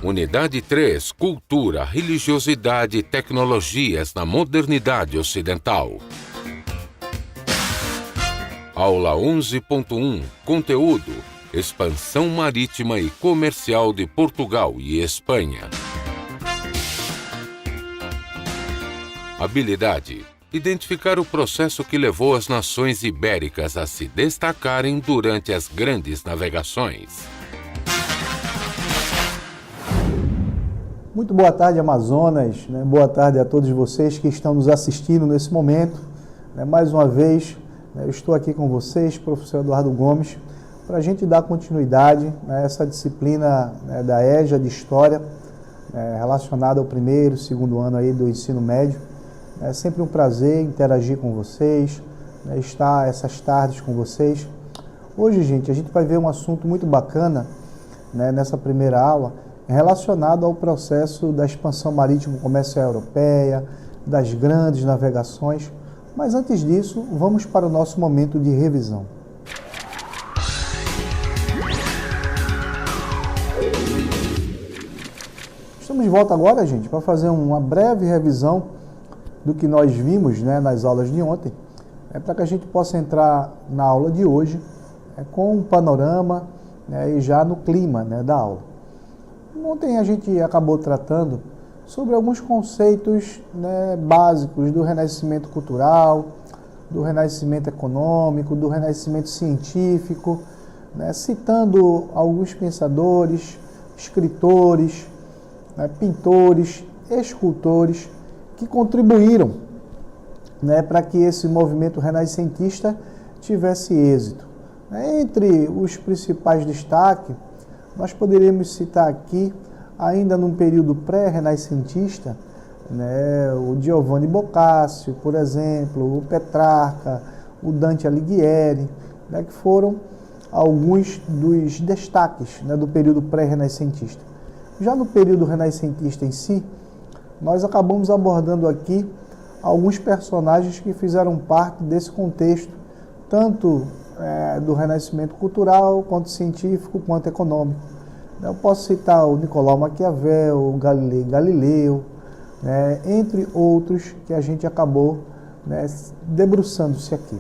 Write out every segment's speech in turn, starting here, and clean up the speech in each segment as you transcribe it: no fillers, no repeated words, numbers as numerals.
Unidade 3, Cultura, Religiosidade e Tecnologias na Modernidade Ocidental. Aula 11.1, Conteúdo, Expansão Marítima e Comercial de Portugal e Espanha. Habilidade: identificar o processo que levou as nações ibéricas a se destacarem durante as grandes navegações. Muito boa tarde, Amazonas. Boa tarde a todos vocês que estão nos assistindo nesse momento. Mais uma vez, eu estou aqui com vocês, professor Eduardo Gomes, para a gente dar continuidade a essa disciplina da EJA de História, relacionada ao primeiro, segundo ano aí do ensino médio. É sempre um prazer interagir com vocês, estar essas tardes com vocês. Hoje, gente, a gente vai ver um assunto muito bacana nessa primeira aula, relacionado ao processo da expansão marítima comercial europeia, das grandes navegações. Mas antes disso, vamos para o nosso momento de revisão. Estamos de volta agora, gente, para fazer uma breve revisão do que nós vimos nas aulas de ontem, para que a gente possa entrar na aula de hoje com um panorama e já no clima da aula. Ontem a gente acabou tratando sobre alguns conceitos básicos do renascimento cultural, do renascimento econômico, do renascimento científico, citando alguns pensadores, escritores, pintores, escultores, que contribuíram para que esse movimento renascentista tivesse êxito. Entre os principais destaques, nós poderíamos citar aqui, ainda num período pré-renascentista, o Giovanni Boccaccio, por exemplo, o Petrarca, o Dante Alighieri, que foram alguns dos destaques do período pré-renascentista. Já no período renascentista em si, nós acabamos abordando aqui alguns personagens que fizeram parte desse contexto, tanto do renascimento cultural, quanto científico, quanto econômico. Eu posso citar o Nicolau Maquiavel, o Galileu, entre outros que a gente acabou debruçando-se aqui.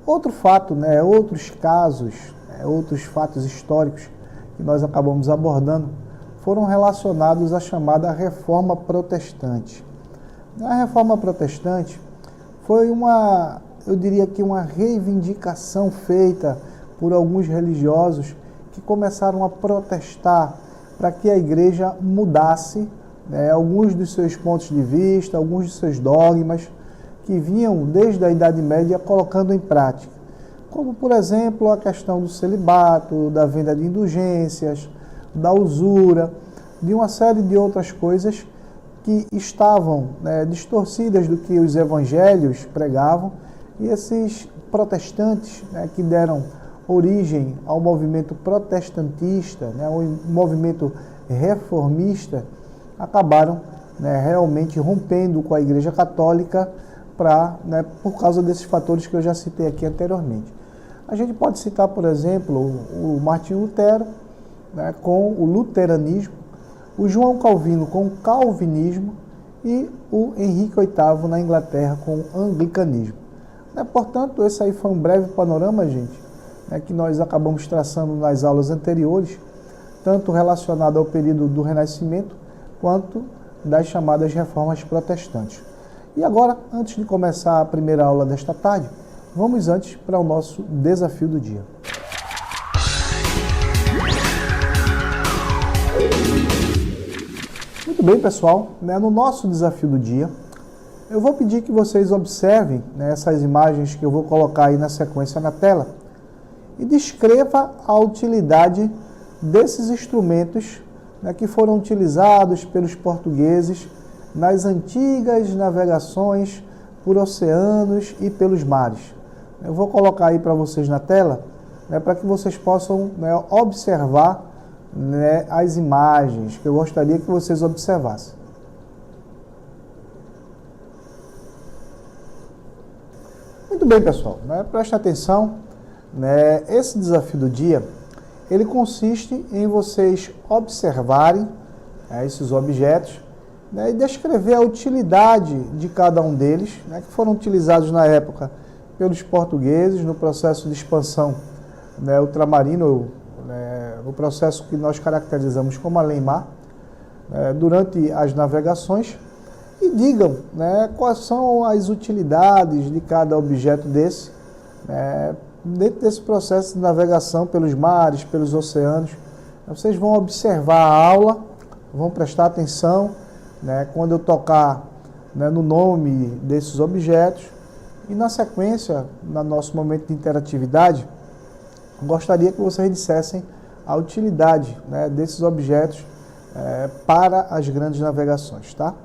Outro fato, outros casos, outros fatos históricos que nós acabamos abordando, foram relacionados à chamada Reforma Protestante. A Reforma Protestante foi eu diria que uma reivindicação feita por alguns religiosos que começaram a protestar para que a igreja mudasse alguns dos seus pontos de vista, alguns dos seus dogmas, que vinham desde a Idade Média colocando em prática. Como, por exemplo, a questão do celibato, da venda de indulgências, da usura, de uma série de outras coisas que estavam distorcidas do que os evangelhos pregavam, e esses protestantes que deram origem ao movimento protestantista, ao movimento reformista, acabaram realmente rompendo com a Igreja Católica por causa desses fatores que eu já citei aqui anteriormente. A gente pode citar, por exemplo, o Martinho Lutero, com o luteranismo, o João Calvino com o calvinismo e o Henrique VIII na Inglaterra com o anglicanismo. Portanto, esse aí foi um breve panorama, gente, que nós acabamos traçando nas aulas anteriores, tanto relacionado ao período do Renascimento, quanto das chamadas reformas protestantes. E agora, antes de começar a primeira aula desta tarde, vamos antes para o nosso desafio do dia. Muito bem, pessoal, no nosso desafio do dia, eu vou pedir que vocês observem essas imagens que eu vou colocar aí na sequência na tela e descreva a utilidade desses instrumentos que foram utilizados pelos portugueses nas antigas navegações por oceanos e pelos mares. Eu vou colocar aí para vocês na tela, para que vocês possam observar as imagens que eu gostaria que vocês observassem. Muito bem, pessoal, preste atenção, esse desafio do dia, ele consiste em vocês observarem esses objetos, né, e descrever a utilidade de cada um deles, né, que foram utilizados na época pelos portugueses no processo de expansão, né, ultramarino, né, o processo que nós caracterizamos como além-mar, durante as navegações, e digam, né, quais são as utilidades de cada objeto desse, dentro desse processo de navegação pelos mares, pelos oceanos. Vocês vão observar a aula, vão prestar atenção, né, quando eu tocar, né, no nome desses objetos, e na sequência, no nosso momento de interatividade, gostaria que vocês dissessem a utilidade, né, desses objetos para as grandes navegações, tá?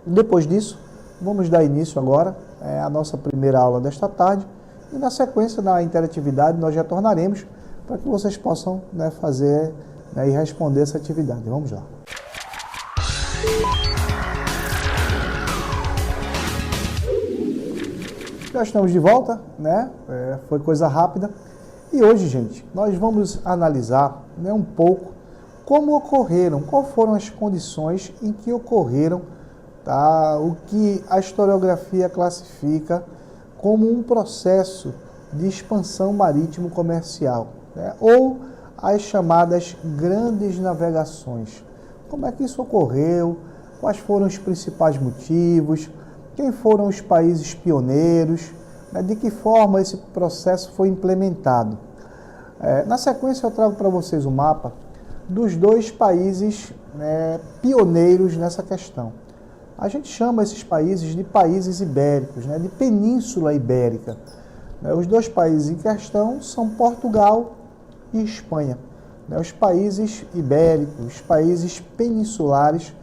Depois disso, vamos dar início agora à nossa primeira aula desta tarde, e na sequência, na interatividade, nós retornaremos para que vocês possam, né, fazer, né, e responder essa atividade. Vamos lá. Já estamos de volta, né? Foi coisa rápida. E hoje, gente, nós vamos analisar, né, um pouco como ocorreram, quais foram as condições em que ocorreram, tá, o que a historiografia classifica como um processo de expansão marítimo comercial, né, ou as chamadas grandes navegações. Como é que isso ocorreu? Quais foram os principais motivos? Quem foram os países pioneiros? Né, de que forma esse processo foi implementado? Na sequência, eu trago para vocês o mapa dos dois países, né, pioneiros nessa questão. A gente chama esses países de países ibéricos, né, de Península Ibérica. Os dois países em questão são Portugal e Espanha. Os países ibéricos, os países peninsulares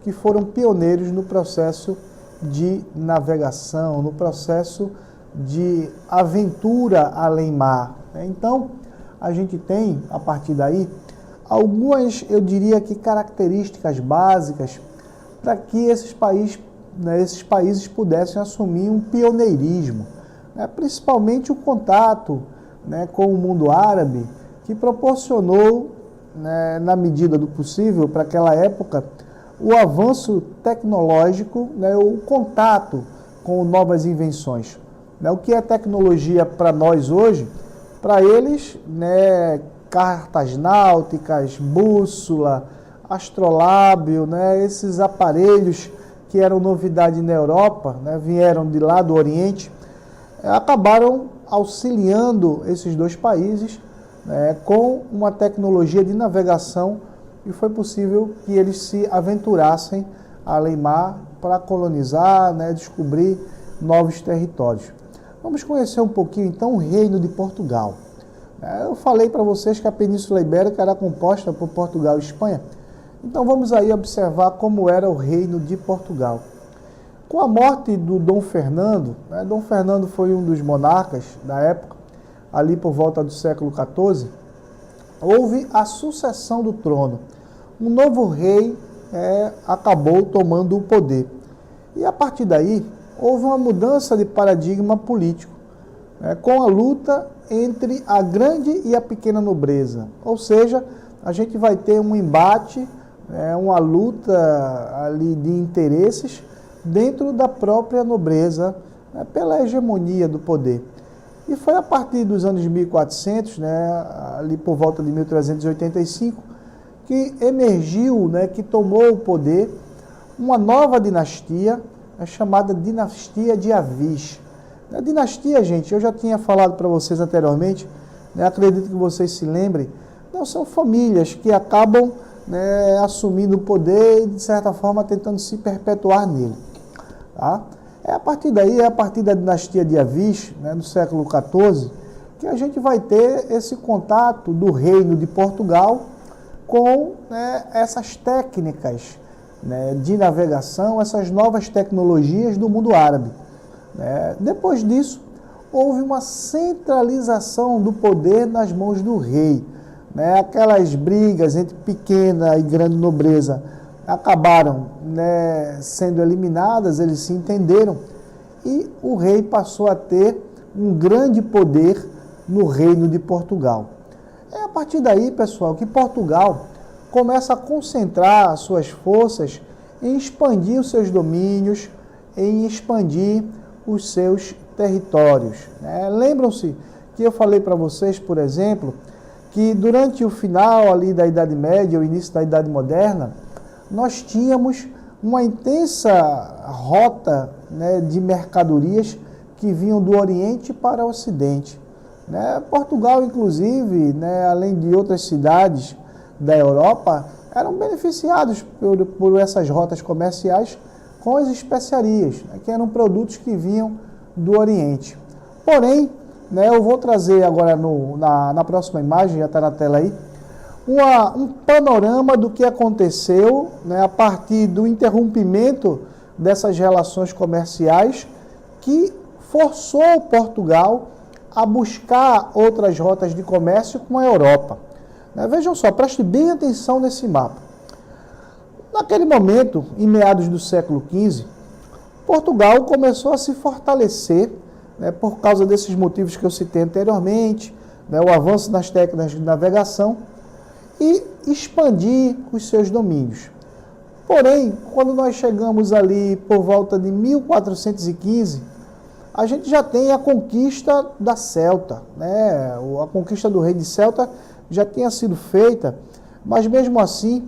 que foram pioneiros no processo de navegação, no processo de aventura além-mar. Então, a gente tem, a partir daí, algumas, eu diria que, características básicas para que esses países pudessem assumir um pioneirismo, né? Principalmente o contato, né, com o mundo árabe, que proporcionou, né, na medida do possível, para aquela época, o avanço tecnológico, né, o contato com novas invenções. Né? O que é tecnologia para nós hoje, para eles, né, cartas náuticas, bússola, astrolábio, né, esses aparelhos que eram novidade na Europa, né, vieram de lá do Oriente, acabaram auxiliando esses dois países, né, com uma tecnologia de navegação, e foi possível que eles se aventurassem além-mar para colonizar, né, descobrir novos territórios. Vamos conhecer um pouquinho, então, o Reino de Portugal. Eu falei para vocês que a Península Ibérica era composta por Portugal e Espanha. Então vamos aí observar como era o Reino de Portugal. Com a morte do Dom Fernando, né, Dom Fernando foi um dos monarcas da época, ali por volta do século XIV, houve a sucessão do trono. Um novo rei acabou tomando o poder. E a partir daí, houve uma mudança de paradigma político, com a luta entre a grande e a pequena nobreza. Ou seja, a gente vai ter um embate, uma luta ali de interesses dentro da própria nobreza, né, pela hegemonia do poder. E foi a partir dos anos 1400, né, ali por volta de 1385, que emergiu, né, que tomou o poder uma nova dinastia, chamada Dinastia de Avis. A dinastia, gente, eu já tinha falado para vocês anteriormente, né, acredito que vocês se lembrem, não são famílias que acabam, né, assumindo o poder e, de certa forma, tentando se perpetuar nele. Tá? A partir daí, a partir da dinastia de Avis, né, no século XIV, que a gente vai ter esse contato do Reino de Portugal com, né, essas técnicas, né, de navegação, essas novas tecnologias do mundo árabe. Depois disso, houve uma centralização do poder nas mãos do rei. Aquelas brigas entre pequena e grande nobreza acabaram, né, sendo eliminadas, eles se entenderam, e o rei passou a ter um grande poder no Reino de Portugal. É a partir daí, pessoal, que Portugal começa a concentrar suas forças em expandir os seus domínios, em expandir os seus territórios. Lembram-se que eu falei para vocês, por exemplo, que durante o final ali da Idade Média, o início da Idade Moderna, nós tínhamos uma intensa rota, de mercadorias que vinham do Oriente para o Ocidente. Portugal, inclusive, além de outras cidades da Europa, eram beneficiados por essas rotas comerciais com as especiarias, que eram produtos que vinham do Oriente. Porém, eu vou trazer agora na próxima imagem, já está na tela aí, um panorama do que aconteceu a partir do interrompimento dessas relações comerciais que forçou Portugal a buscar outras rotas de comércio com a Europa. Vejam só, preste bem atenção nesse mapa. Naquele momento, em meados do século XV, Portugal começou a se fortalecer, por causa desses motivos que eu citei anteriormente, o avanço nas técnicas de navegação e expandir os seus domínios. Porém, quando nós chegamos ali por volta de 1415, a gente já tem a conquista da Celta, a conquista do rei de Celta já tinha sido feita, mas mesmo assim,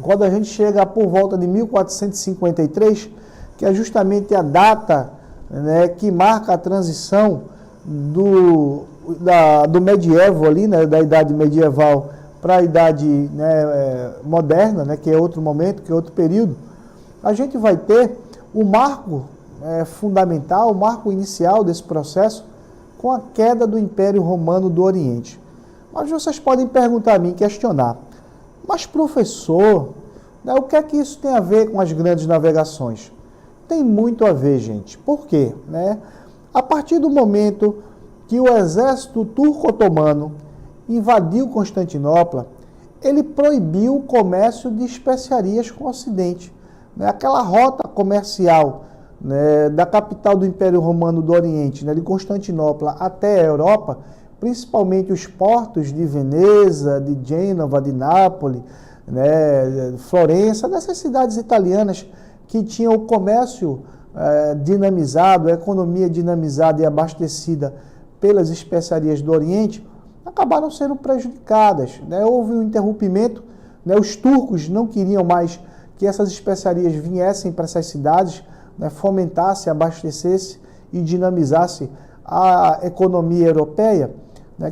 quando a gente chega por volta de 1453, que é justamente a data que marca a transição do medievo ali, da idade medieval para a idade moderna, que é outro momento, que é outro período, a gente vai ter o marco fundamental, o marco inicial desse processo com a queda do Império Romano do Oriente. Mas vocês podem perguntar a mim, questionar, mas professor, o que é que isso tem a ver com as grandes navegações? Tem muito a ver, gente. Por quê? A partir do momento que o exército turco-otomano invadiu Constantinopla, ele proibiu o comércio de especiarias com o Ocidente. Aquela rota comercial da capital do Império Romano do Oriente, de Constantinopla até a Europa, principalmente os portos de Veneza, de Gênova, de Nápoles, Florença, dessas cidades italianas que tinham o comércio dinamizado, a economia dinamizada e abastecida pelas especiarias do Oriente, acabaram sendo prejudicadas. Houve um interrompimento, os turcos não queriam mais que essas especiarias viessem para essas cidades, fomentasse, abastecesse e dinamizasse a economia europeia,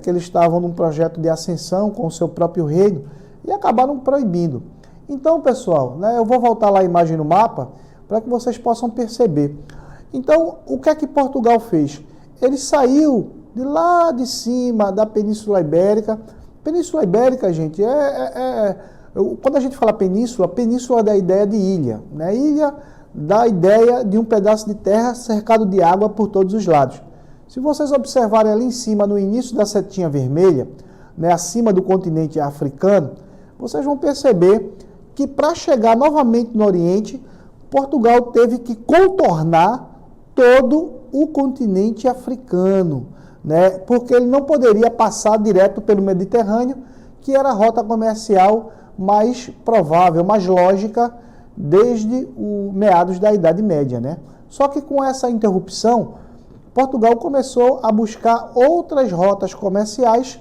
que eles estavam num projeto de ascensão com o seu próprio reino e acabaram proibindo. Então, pessoal, eu vou voltar lá a imagem no mapa para que vocês possam perceber. Então, o que é que Portugal fez? Ele saiu de lá de cima da Península Ibérica. Península Ibérica, gente, quando a gente fala península dá a ideia de ilha. Ilha dá a ideia de um pedaço de terra cercado de água por todos os lados. Se vocês observarem ali em cima, no início da setinha vermelha, acima do continente africano, vocês vão perceber que para chegar novamente no Oriente, Portugal teve que contornar todo o continente africano, porque ele não poderia passar direto pelo Mediterrâneo, que era a rota comercial mais provável, mais lógica, desde os meados da Idade Média. Só que com essa interrupção, Portugal começou a buscar outras rotas comerciais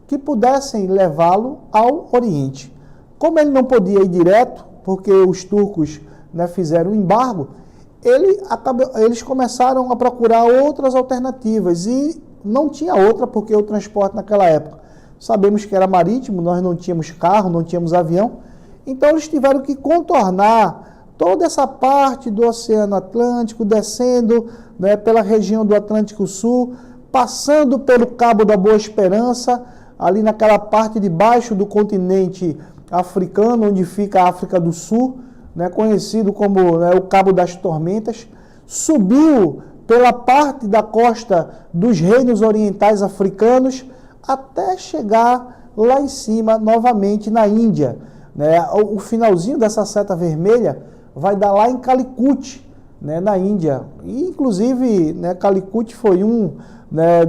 que pudessem levá-lo ao Oriente. Como ele não podia ir direto, porque os turcos fizeram um embargo, eles começaram a procurar outras alternativas e não tinha outra, porque o transporte naquela época, sabemos que era marítimo, nós não tínhamos carro, não tínhamos avião, então eles tiveram que contornar toda essa parte do Oceano Atlântico, descendo pela região do Atlântico Sul, passando pelo Cabo da Boa Esperança, ali naquela parte de baixo do continente africano, onde fica a África do Sul, conhecido como o Cabo das Tormentas, subiu pela parte da costa dos reinos orientais africanos, até chegar lá em cima, novamente na Índia. O finalzinho dessa seta vermelha vai dar lá em Calicut, na Índia. E, inclusive, Calicut foi um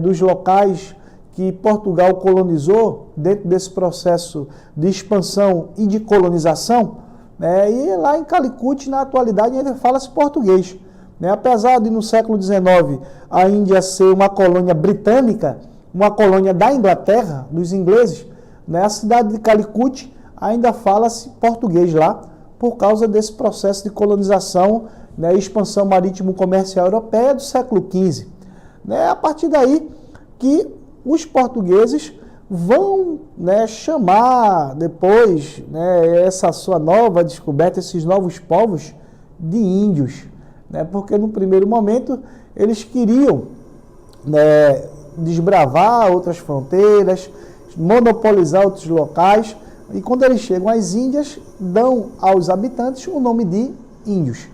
dos locais que Portugal colonizou dentro desse processo de expansão e de colonização, né? E lá em Calicut, na atualidade, ainda fala-se português, né? Apesar de no século XIX a Índia ser uma colônia britânica, uma colônia da Inglaterra, dos ingleses, né? A cidade de Calicut ainda fala-se português lá, por causa desse processo de colonização, né, e expansão marítimo-comercial europeia do século XV. Né? A partir daí que os portugueses vão, né, chamar depois, né, essa sua nova descoberta, esses novos povos, de índios. Né? Porque no primeiro momento eles queriam, né, desbravar outras fronteiras, monopolizar outros locais, e quando eles chegam às Índias, dão aos habitantes o nome de índios.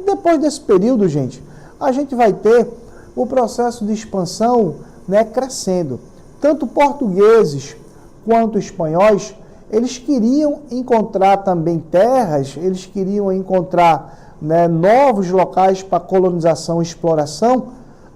Depois desse período, gente, a gente vai ter o processo de expansão, né, crescendo. Tanto portugueses quanto espanhóis, eles queriam encontrar também terras, eles queriam encontrar, né, novos locais para colonização e exploração,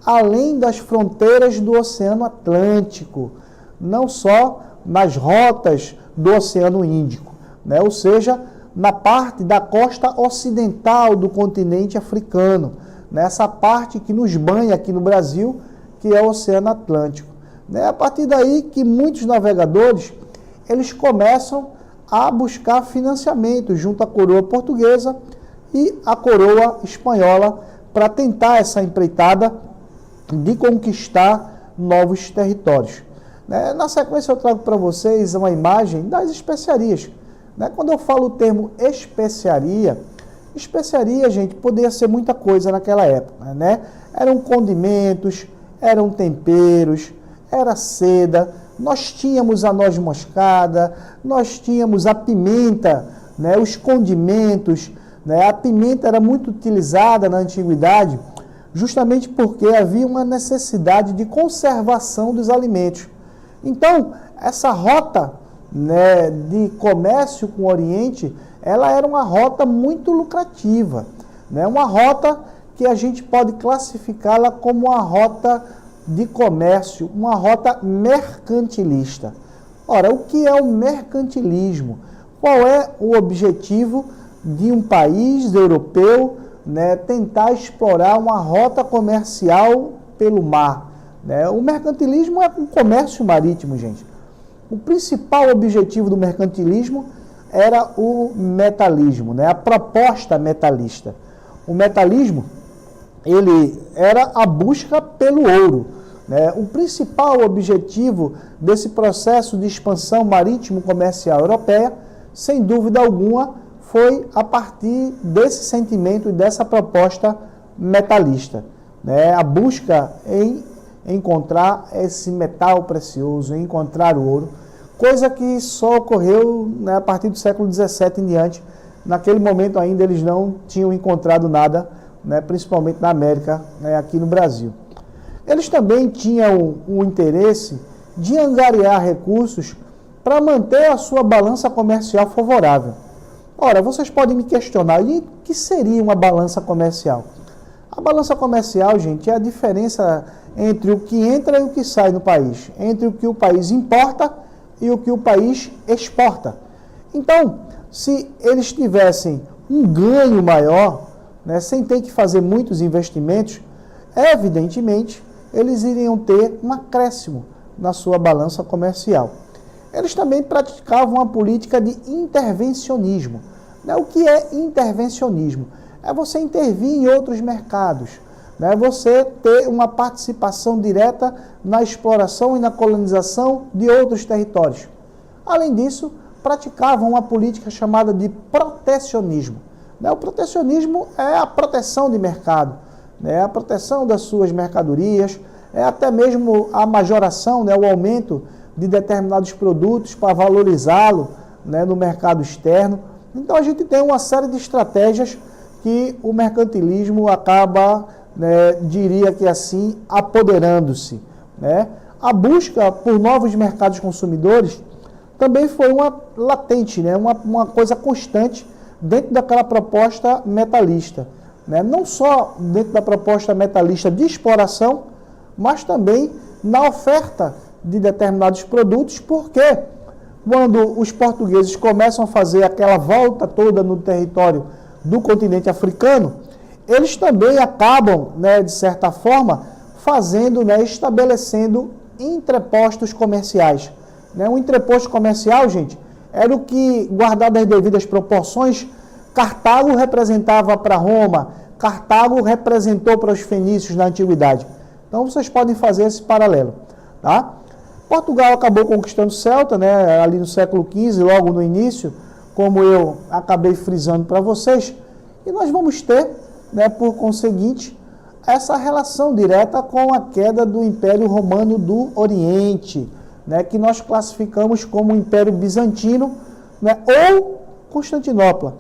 além das fronteiras do Oceano Atlântico, não só nas rotas do Oceano Índico, né? Ou seja, na parte da costa ocidental do continente africano, nessa parte que nos banha aqui no Brasil, que é o Oceano Atlântico. Né? A partir daí que muitos navegadores, eles começam a buscar financiamento junto à coroa portuguesa e à coroa espanhola para tentar essa empreitada de conquistar novos territórios. Na sequência eu trago para vocês uma imagem das especiarias. Quando eu falo o termo especiaria, gente, poderia ser muita coisa naquela época. Né? Eram condimentos, eram temperos, era seda, nós tínhamos a noz moscada, nós tínhamos a pimenta, né? Os condimentos. Né? A pimenta era muito utilizada na antiguidade, justamente porque havia uma necessidade de conservação dos alimentos. Então, essa rota, né, de comércio com o Oriente, ela era uma rota muito lucrativa, né? Uma rota que a gente pode classificá-la como uma rota de comércio, uma rota mercantilista. Ora, o que é o mercantilismo? Qual é o objetivo de um país europeu, né, tentar explorar uma rota comercial pelo mar? O mercantilismo é um comércio marítimo, gente. O principal objetivo do mercantilismo era o metalismo, né? A proposta metalista. O metalismo, ele era a busca pelo ouro. Né? O principal objetivo desse processo de expansão marítimo-comercial europeia, sem dúvida alguma, foi a partir desse sentimento e dessa proposta metalista. Né? A busca em encontrar esse metal precioso, encontrar o ouro, coisa que só ocorreu, né, a partir do século XVII em diante. Naquele momento ainda eles não tinham encontrado nada, né, principalmente na América, né, aqui no Brasil. Eles também tinham o interesse de angariar recursos para manter a sua balança comercial favorável. Ora, vocês podem me questionar, e o que seria uma balança comercial? A balança comercial, gente, é a diferença entre o que entra e o que sai no país, entre o que o país importa e o que o país exporta. Então, se eles tivessem um ganho maior, né, sem ter que fazer muitos investimentos, evidentemente, eles iriam ter um acréscimo na sua balança comercial. Eles também praticavam uma política de intervencionismo. Né? O que é intervencionismo? É você intervir em outros mercados, né? Você ter uma participação direta na exploração e na colonização de outros territórios. Além disso, praticavam uma política chamada de protecionismo. Né? O protecionismo é a proteção de mercado, né? A proteção das suas mercadorias, é até mesmo a majoração, né? O aumento de determinados produtos para valorizá-lo, né? No mercado externo. Então a gente tem uma série de estratégias que o mercantilismo acaba, né, diria que assim, apoderando-se. Né? A busca por novos mercados consumidores também foi uma latente, né? uma coisa constante dentro daquela proposta metalista. Né? Não só dentro da proposta metalista de exploração, mas também na oferta de determinados produtos, porque quando os portugueses começam a fazer aquela volta toda no território do continente africano, eles também acabam, de certa forma, fazendo, estabelecendo entrepostos comerciais. Um entreposto comercial, gente, era o que, guardado as devidas proporções, Cartago representava para Roma, Cartago representou para os fenícios na antiguidade. Então vocês podem fazer esse paralelo, tá? Portugal acabou conquistando Celta, ali no século XV, logo no início, como eu acabei frisando para vocês, e nós vamos ter, por conseguinte, essa relação direta com a queda do Império Romano do Oriente, que nós classificamos como Império Bizantino, ou Constantinopla.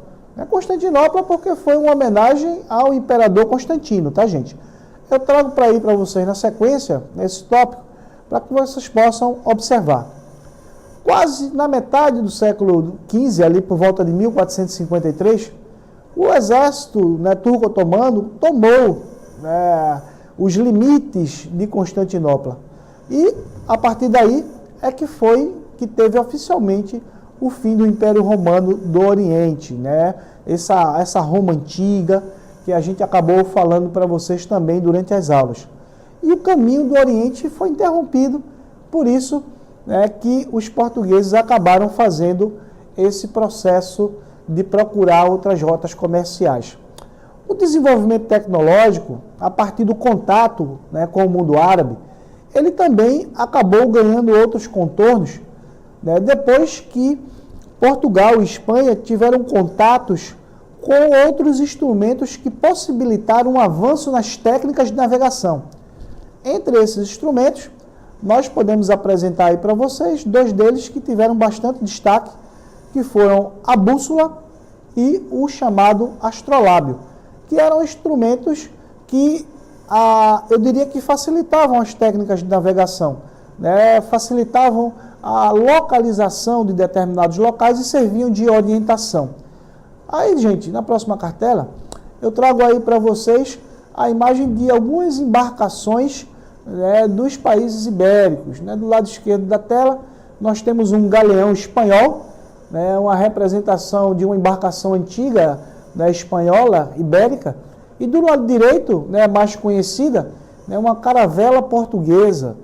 Constantinopla porque foi uma homenagem ao imperador Constantino, tá, gente? Eu trago para vocês na sequência, nesse tópico, para que vocês possam observar. Quase na metade do século XV, ali por volta de 1453, o exército turco-otomano tomou os limites de Constantinopla. E, a partir daí, é que teve oficialmente o fim do Império Romano do Oriente, essa Roma antiga, que a gente acabou falando para vocês também durante as aulas. E o caminho do Oriente foi interrompido, por isso que os portugueses acabaram fazendo esse processo de procurar outras rotas comerciais. O desenvolvimento tecnológico, a partir do contato com o mundo árabe, ele também acabou ganhando outros contornos, depois que Portugal e Espanha tiveram contatos com outros instrumentos que possibilitaram um avanço nas técnicas de navegação. Entre esses instrumentos, nós podemos apresentar aí para vocês dois deles que tiveram bastante destaque, que foram a bússola e o chamado astrolábio, que eram instrumentos que, eu diria que facilitavam as técnicas de navegação, facilitavam a localização de determinados locais e serviam de orientação. Aí, gente, na próxima cartela, eu trago aí para vocês a imagem de algumas embarcações dos países ibéricos. Do lado esquerdo da tela, nós temos um galeão espanhol, uma representação de uma embarcação antiga espanhola, ibérica, e do lado direito, mais conhecida, uma caravela portuguesa,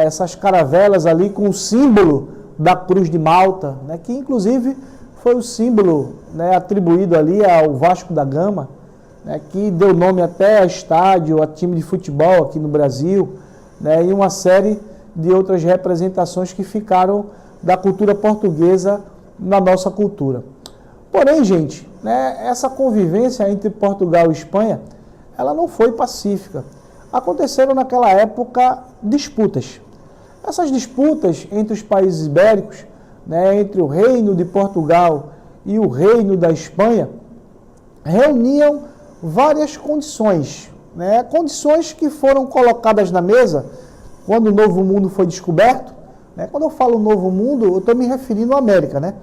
essas caravelas ali com o símbolo da Cruz de Malta, que inclusive foi o símbolo atribuído ali ao Vasco da Gama, que deu nome até a estádio, a time de futebol aqui no Brasil, e uma série de outras representações que ficaram da cultura portuguesa na nossa cultura. Porém, gente, essa convivência entre Portugal e Espanha, ela não foi pacífica. Aconteceram naquela época disputas. Essas disputas entre os países ibéricos, entre o Reino de Portugal e o Reino da Espanha, reuniam várias condições, condições que foram colocadas na mesa quando o Novo Mundo foi descoberto. Quando eu falo Novo Mundo, eu estou me referindo à América.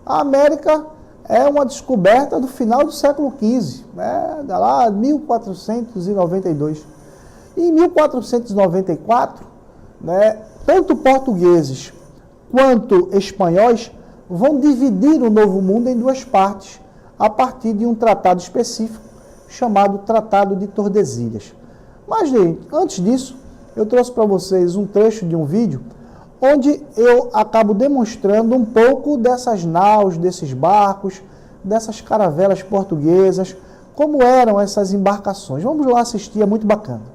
A América é uma descoberta do final do século XV, lá 1492. E em 1494, tanto portugueses quanto espanhóis vão dividir o Novo Mundo em duas partes, a partir de um tratado específico, chamado Tratado de Tordesilhas. Mas, antes disso, eu trouxe para vocês um trecho de um vídeo, onde eu acabo demonstrando um pouco dessas naus, desses barcos, dessas caravelas portuguesas, como eram essas embarcações. Vamos lá assistir, é muito bacana.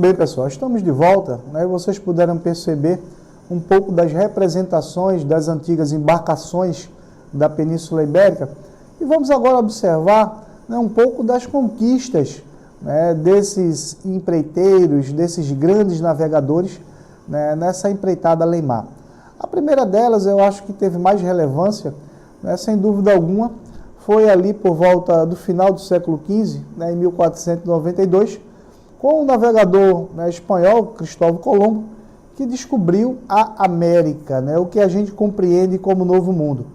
bem, pessoal, estamos de volta, né? Vocês puderam perceber um pouco das representações das antigas embarcações da Península Ibérica e vamos agora observar, né, um pouco das conquistas, né, desses empreiteiros, desses grandes navegadores, né, nessa empreitada além-mar. A primeira delas, eu acho que teve mais relevância, né, sem dúvida alguma, foi ali por volta do final do século XV, né, em 1492, com o navegador, né, espanhol Cristóvão Colombo, que descobriu a América, né, o que a gente compreende como Novo Mundo.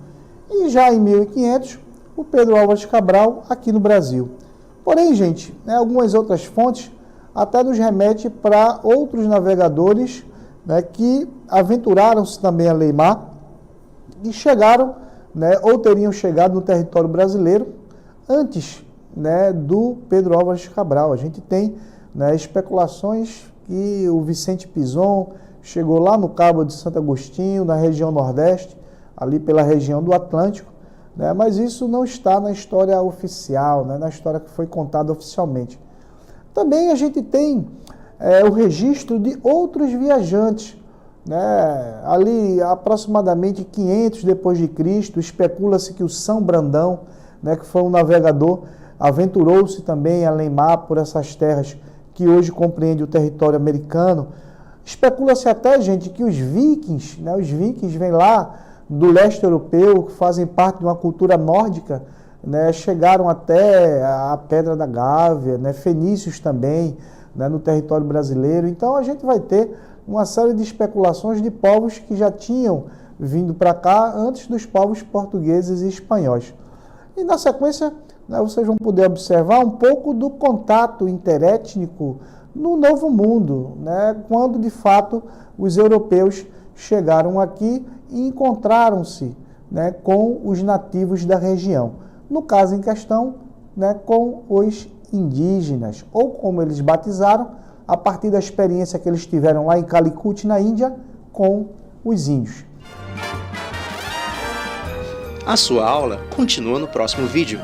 E já em 1500, o Pedro Álvares Cabral aqui no Brasil. Porém, gente, né, algumas outras fontes até nos remete para outros navegadores, né, que aventuraram-se também a além-mar e chegaram, né, ou teriam chegado no território brasileiro antes, né, do Pedro Álvares Cabral. A gente tem, né, especulações que o Vicente Pinzon chegou lá no Cabo de Santo Agostinho, na região Nordeste, ali pela região do Atlântico, né, mas isso não está na história oficial, né, na história que foi contada oficialmente. Também a gente tem o registro de outros viajantes, né, ali aproximadamente 500 depois de Cristo, especula-se que o São Brandão, né, que foi um navegador, aventurou-se também além-mar por essas terras que hoje compreende o território americano. Especula-se até, gente, que os vikings, né, vêm lá do leste europeu, que fazem parte de uma cultura nórdica, né, chegaram até a Pedra da Gávea, né, fenícios também, né, no território brasileiro. Então a gente vai ter uma série de especulações de povos que já tinham vindo para cá antes dos povos portugueses e espanhóis. E na sequência, né, vocês vão poder observar um pouco do contato interétnico no Novo Mundo, né, quando de fato os europeus chegaram aqui e encontraram-se, né, com os nativos da região. No caso em questão, né, com os indígenas, ou como eles batizaram, a partir da experiência que eles tiveram lá em Calicut, na Índia, com os índios. A sua aula continua no próximo vídeo.